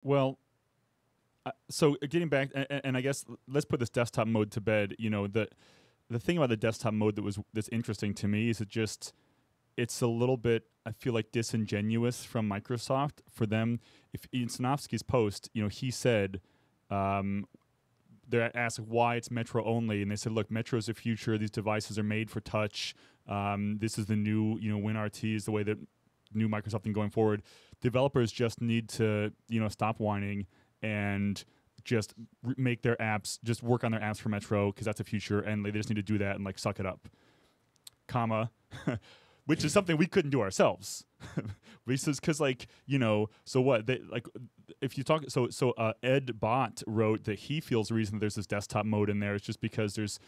Well, so getting back, and I guess let's put this desktop mode to bed. The thing about the desktop mode that's interesting to me is it's a little bit, I feel like, disingenuous from Microsoft for them. If in Sinofsky's post, he said, um, they're asked why it's Metro only, and they said, "Look, Metro's the future. These devices are made for touch. This is the new, WinRT is the way that new Microsoft thing going forward. Developers just need to, stop whining and just make their apps, just work on their apps for Metro because that's the future, and they just need to do that and like suck it up, comma." Which is something we couldn't do ourselves. Because so what they like if you talk Ed Bott wrote that he feels the reason that there's this desktop mode in there is just because there's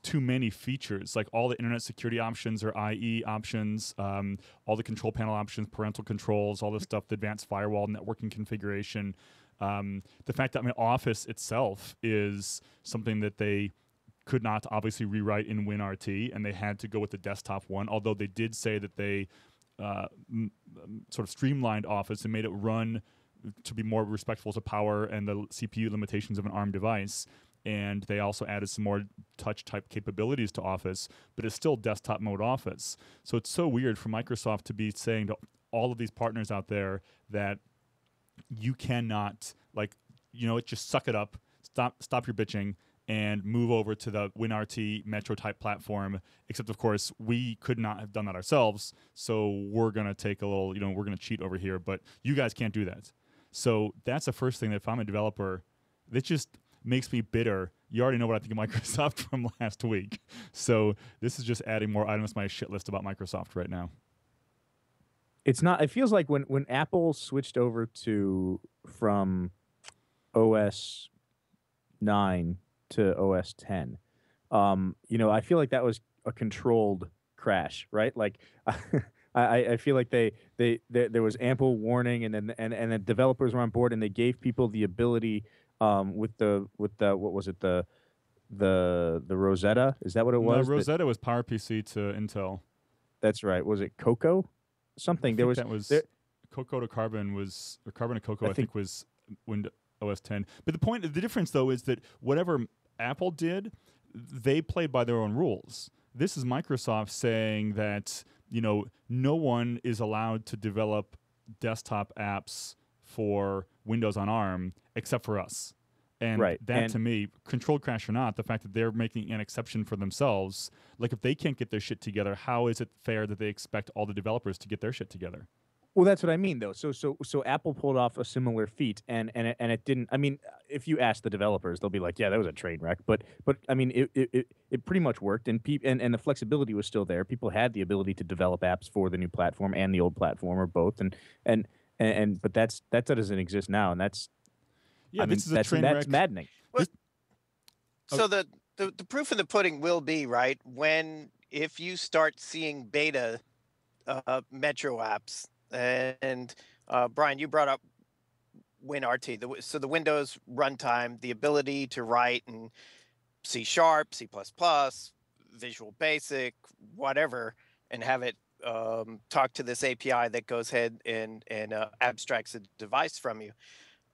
too many features, like all the internet security options or IE options, all the control panel options, parental controls, all this stuff, the advanced firewall, networking configuration. The fact that Office itself is something that they could not obviously rewrite in WinRT, and they had to go with the desktop one, although they did say that they sort of streamlined Office and made it run to be more respectful to power and the CPU limitations of an ARM device. And they also added some more touch type capabilities to Office, but it's still desktop mode Office. So it's so weird for Microsoft to be saying to all of these partners out there that you cannot, just suck it up, stop your bitching, and move over to the WinRT Metro type platform. Except, of course, we could not have done that ourselves. So we're going to take a little, we're going to cheat over here, but you guys can't do that. So that's the first thing that if I'm a developer, that just makes me bitter. You already know what I think of Microsoft from last week. So this is just adding more items to my shit list about Microsoft right now. It's not. It feels like when Apple switched over from OS 9 to OS 10, I feel like that was a controlled crash, right? Like, I feel like there was ample warning, and then the developers were on board, and they gave people the ability, with the what was it, the Rosetta? Is that what it No, was? Rosetta was PowerPC to Intel. That's right. Was it Cocoa? I Something there think was that was there. Cocoa to Carbon or Carbon to Cocoa. I I think think was Windows OS 10. But the difference though is that whatever Apple did, they played by their own rules. This is Microsoft saying that no one is allowed to develop desktop apps for Windows on ARM except for us. And right. that to me, controlled crash or not, the fact that they're making an exception for themselves, like if they can't get their shit together, how is it fair that they expect all the developers to get their shit together? Well, that's what I mean, though. So Apple pulled off a similar feat, and it didn't. I mean, if you ask the developers, they'll be like, "Yeah, that was a train wreck." But I mean, it pretty much worked, and the flexibility was still there. People had the ability to develop apps for the new platform and the old platform, or both, and but that doesn't exist now, and that's Yeah, I this mean is a train that's wreck. maddening. Well, This, oh, so the proof in the pudding will be right when if you start seeing beta Metro apps and Brian, you brought up WinRT, so the Windows runtime, the ability to write in C Sharp, C++, Visual Basic, whatever, and have it talk to this API that goes ahead and abstracts a device from you.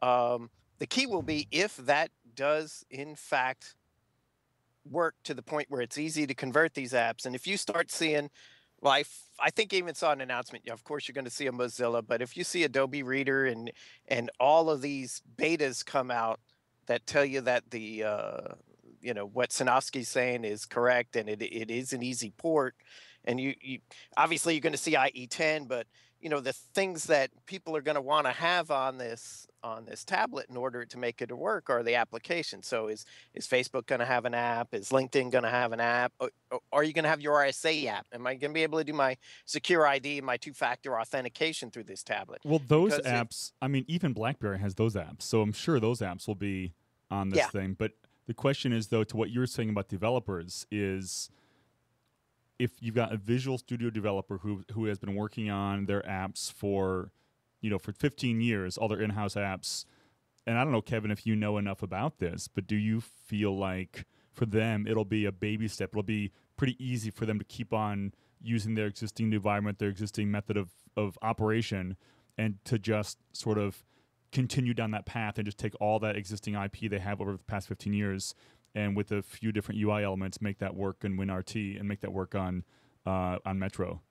The key will be if that does in fact work to the point where it's easy to convert these apps. And if you start seeing, well, I think I even saw an announcement. Yeah, of course, you're going to see a Mozilla, but if you see Adobe Reader and all of these betas come out that tell you that the what Sinofsky's saying is correct and it is an easy port, and you obviously you're going to see IE10, but the things that people are going to want to have on this tablet in order to make it work are the applications. So is Facebook going to have an app? Is LinkedIn going to have an app? Or are you going to have your RSA app? Am I going to be able to do my secure ID and my two-factor authentication through this tablet? well, those Because apps. I mean, even BlackBerry has those apps, so I'm sure those apps will be on this yeah, thing. But the question is, though, to what you were saying about developers is, if you've got a Visual Studio developer who has been working on their apps for 15 years, all their in-house apps, and I don't know, Kevin, if you know enough about this, but do you feel like for them it'll be a baby step? It'll be pretty easy for them to keep on using their existing environment, their existing method of operation, and to just sort of continue down that path and just take all that existing IP they have over the past 15 years and with a few different UI elements make that work in WinRT and make that work on Metro.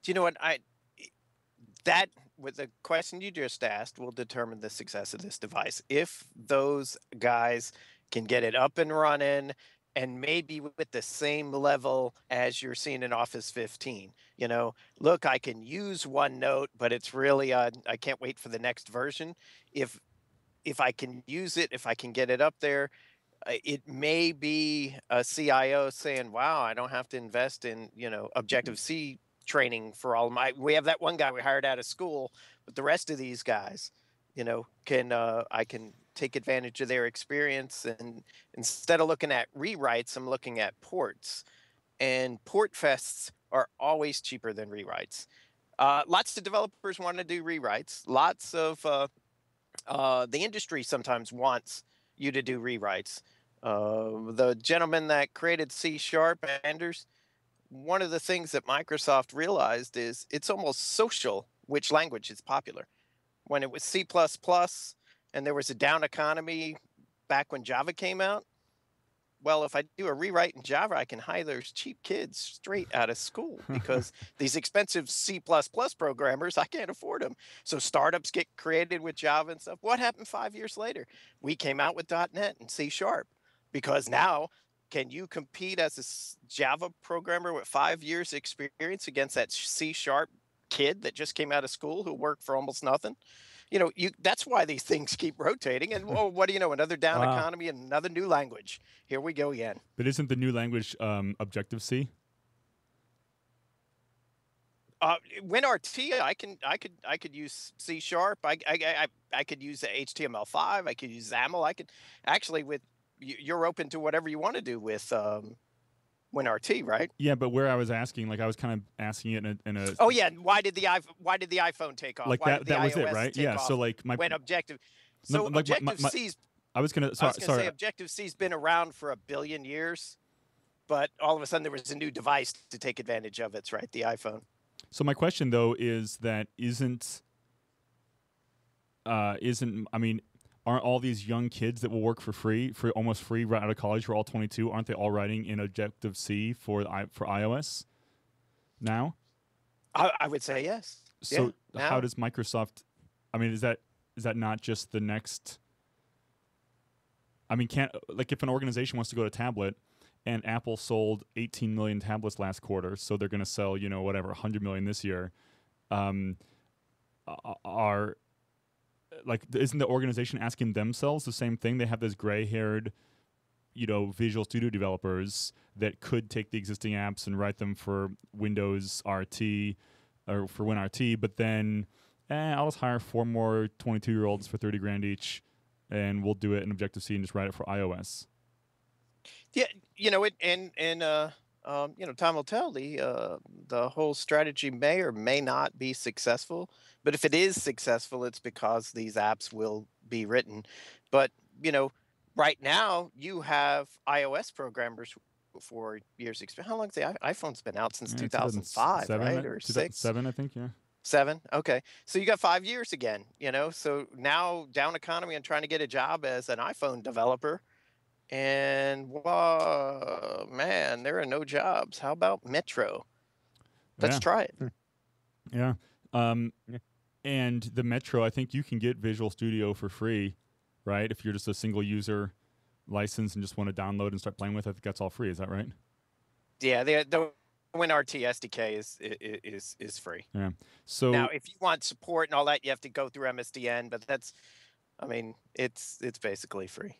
Do you know what that with the question you just asked will determine the success of this device. If those guys can get it up and running and maybe with the same level as you're seeing in Office 15, look, I can use OneNote, but it's really I can't wait for the next version. If I can use it, if I can get it up there, it may be a CIO saying, "Wow, I don't have to invest in Objective C training for all of my." We have that one guy we hired out of school, but the rest of these guys, can I can take advantage of their experience, and instead of looking at rewrites, I'm looking at ports, and port fests are always cheaper than rewrites. Lots of developers want to do rewrites. Lots of the industry sometimes wants you to do rewrites. The gentleman that created C Sharp, Anders, one of the things that Microsoft realized is it's almost social which language is popular. When it was C++ and there was a down economy back when Java came out, well, if I do a rewrite in Java, I can hire those cheap kids straight out of school because these expensive C++ programmers, I can't afford them. So startups get created with Java and stuff. What happened 5 years later? We came out with .NET and C Sharp because now can you compete as a Java programmer with 5 years experience against that C Sharp kid that just came out of school who worked for almost nothing? That's why these things keep rotating. And what do you know? Another down economy and another new language. Here we go again. But isn't the new language Objective C? WinRT, I could use C Sharp. I could use HTML5. I could use XAML. I could actually you're open to whatever you want to do with WinRT, right? Yeah, but where I was asking, I was kind of asking it in a. Oh yeah, why did the iPhone take off? Like why that was it, right? Yeah. So when Objective. So Objective C's. I was gonna say Objective C's been around for 1 billion years, but all of a sudden there was a new device to take advantage of it. Right, the iPhone. So my question though is that isn't I mean, aren't all these young kids that will work for almost free right out of college who are all 22, aren't they all writing in Objective C for iOS now? I would say yes. So how does Microsoft? I mean, is that not just the next? I mean, if an organization wants to go to tablet, and Apple sold 18 million tablets last quarter, so they're going to sell 100 million this year. Isn't the organization asking themselves the same thing? They have this gray-haired, Visual Studio developers that could take the existing apps and write them for Windows RT or for WinRT, but then I'll just hire 4 more 22-year-olds for $30,000 each, and we'll do it in Objective-C and just write it for iOS. Yeah, time will tell. The whole strategy may or may not be successful, but if it is successful, it's because these apps will be written. But right now you have iOS programmers for years experience. How long has the iPhone's been out since 2005, right, or 6? 7, I think. Yeah. 7. Okay, so you got 5 years again. So now down economy and trying to get a job as an iPhone developer. And man, there are no jobs. How about Metro? Let's try it. Yeah. And the Metro, I think you can get Visual Studio for free, right? If you're just a single user license and just want to download and start playing with it, I think that's all free. Is that right? Yeah, the WinRT SDK is free. Yeah. So now, if you want support and all that, you have to go through MSDN, but it's basically free.